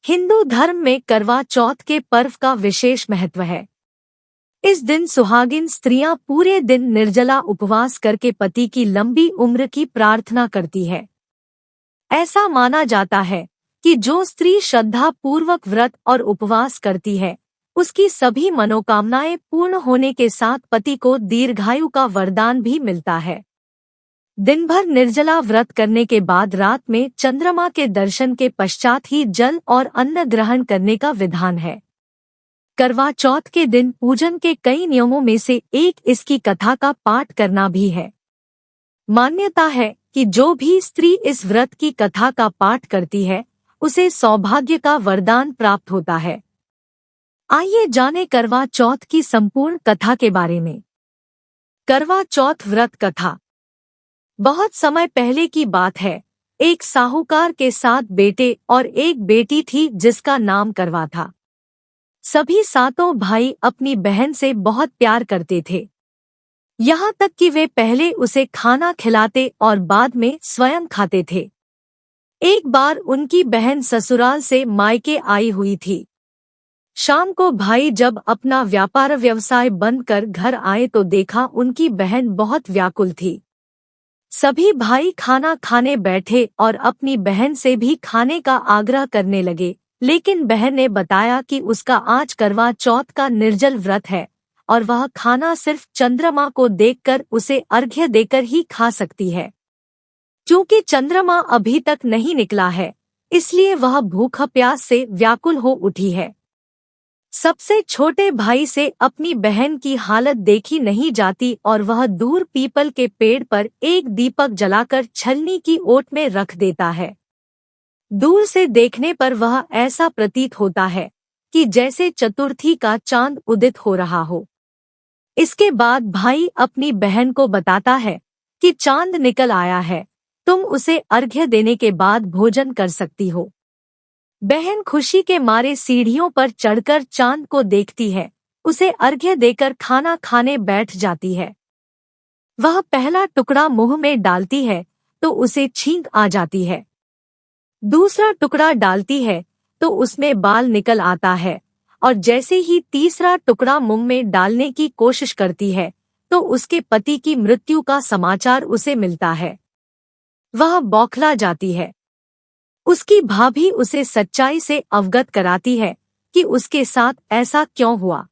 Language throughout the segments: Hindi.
हिंदू धर्म में करवा चौथ के पर्व का विशेष महत्व है। इस दिन सुहागिन स्त्रियां पूरे दिन निर्जला उपवास करके पति की लंबी उम्र की प्रार्थना करती है। ऐसा माना जाता है कि जो स्त्री श्रद्धा पूर्वक व्रत और उपवास करती है, उसकी सभी मनोकामनाएं पूर्ण होने के साथ पति को दीर्घायु का वरदान भी मिलता है। दिन भर निर्जला व्रत करने के बाद रात में चंद्रमा के दर्शन के पश्चात ही जल और अन्न ग्रहण करने का विधान है। करवा चौथ के दिन पूजन के कई नियमों में से एक इसकी कथा का पाठ करना भी है। मान्यता है कि जो भी स्त्री इस व्रत की कथा का पाठ करती है, उसे सौभाग्य का वरदान प्राप्त होता है। आइए जानें करवा चौथ की संपूर्ण कथा के बारे में। करवा चौथ व्रत कथा। बहुत समय पहले की बात है। एक साहूकार के 7 बेटे और एक बेटी थी जिसका नाम करवा था। सभी 7 भाई अपनी बहन से बहुत प्यार करते थे, यहाँ तक कि वे पहले उसे खाना खिलाते और बाद में स्वयं खाते थे। एक बार उनकी बहन ससुराल से मायके आई हुई थी। शाम को भाई जब अपना व्यापार व्यवसाय बंद कर घर आए तो देखा उनकी बहन बहुत व्याकुल थी। सभी भाई खाना खाने बैठे और अपनी बहन से भी खाने का आग्रह करने लगे, लेकिन बहन ने बताया कि उसका आज करवा चौथ का निर्जल व्रत है और वह खाना सिर्फ चंद्रमा को देखकर उसे अर्घ्य देकर ही खा सकती है। क्योंकि चंद्रमा अभी तक नहीं निकला है, इसलिए वह भूख प्यास से व्याकुल हो उठी है। सबसे छोटे भाई से अपनी बहन की हालत देखी नहीं जाती और वह दूर पीपल के पेड़ पर एक दीपक जलाकर छलनी की ओट में रख देता है। दूर से देखने पर वह ऐसा प्रतीत होता है कि जैसे चतुर्थी का चांद उदित हो रहा हो। इसके बाद भाई अपनी बहन को बताता है कि चांद निकल आया है, तुम उसे अर्घ्य देने के बाद भोजन कर सकती हो। बहन खुशी के मारे सीढ़ियों पर चढ़कर चांद को देखती है, उसे अर्घ्य देकर खाना खाने बैठ जाती है। वह पहला टुकड़ा मुंह में डालती है तो उसे छींक आ जाती है। दूसरा टुकड़ा डालती है तो उसमें बाल निकल आता है और जैसे ही तीसरा टुकड़ा मुंह में डालने की कोशिश करती है तो उसके पति की मृत्यु का समाचार उसे मिलता है। वह बौखला जाती है। उसकी भाभी उसे सच्चाई से अवगत कराती है कि उसके साथ ऐसा क्यों हुआ।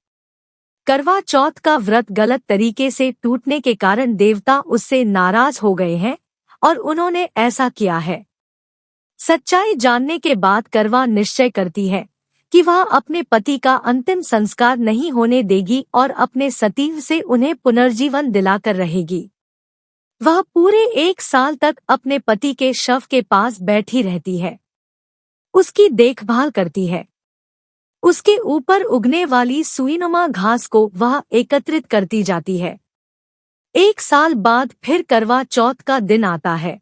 करवा चौथ का व्रत गलत तरीके से टूटने के कारण देवता उससे नाराज हो गए हैं और उन्होंने ऐसा किया है। सच्चाई जानने के बाद करवा निश्चय करती है कि वह अपने पति का अंतिम संस्कार नहीं होने देगी और अपने सतीव से उन्हें पुनर्जीवन दिलाकर रहेगी। वह पूरे 1 साल तक अपने पति के शव के पास बैठी रहती है, उसकी देखभाल करती है। उसके ऊपर उगने वाली सुईनुमा घास को वह एकत्रित करती जाती है। 1 साल बाद फिर करवा चौथ का दिन आता है।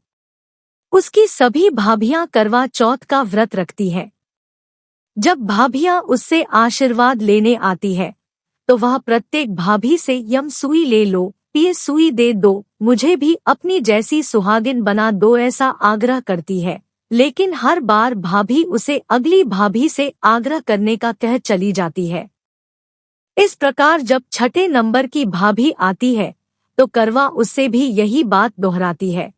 उसकी सभी भाभियां करवा चौथ का व्रत रखती हैं। जब भाभियां उससे आशीर्वाद लेने आती है तो वह प्रत्येक भाभी से यम सुई ले लो, ये सुई दे दो, मुझे भी अपनी जैसी सुहागिन बना दो, ऐसा आग्रह करती है। लेकिन हर बार भाभी उसे अगली भाभी से आग्रह करने का कह चली जाती है। इस प्रकार जब 6ठे नंबर की भाभी आती है तो करवा उससे भी यही बात दोहराती है।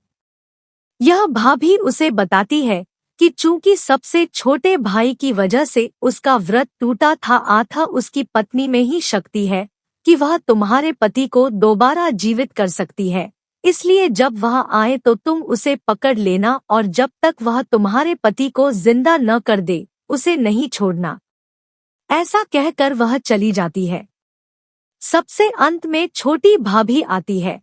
यह भाभी उसे बताती है कि चूंकि सबसे छोटे भाई की वजह से उसका व्रत टूटा था, आथा उसकी पत्नी में ही शक्ति है कि वह तुम्हारे पति को दोबारा जीवित कर सकती है। इसलिए जब वह आए तो तुम उसे पकड़ लेना और जब तक वह तुम्हारे पति को जिंदा न कर दे उसे नहीं छोड़ना। ऐसा कहकर वह चली जाती है। सबसे अंत में छोटी भाभी आती है।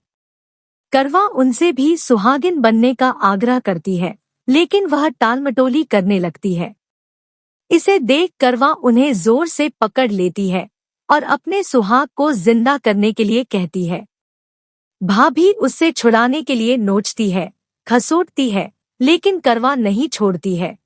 करवा उनसे भी सुहागिन बनने का आग्रह करती है, लेकिन वह टालमटोली करने लगती है। इसे देख करवा उन्हें जोर से पकड़ लेती है और अपने सुहाग को जिंदा करने के लिए कहती है। भाभी उससे छुड़ाने के लिए नोचती है, खसोटती है, लेकिन करवा नहीं छोड़ती है।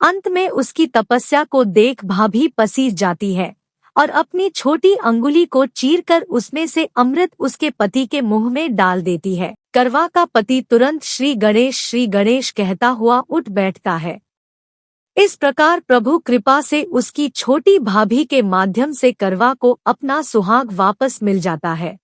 अंत में उसकी तपस्या को देख भाभी पसीज जाती है और अपनी छोटी अंगुली को चीरकर उसमें से अमृत उसके पति के मुंह में डाल देती है। करवा का पति तुरंत श्री गणेश कहता हुआ उठ बैठता है। इस प्रकार प्रभु कृपा से उसकी छोटी भाभी के माध्यम से करवा को अपना सुहाग वापस मिल जाता है।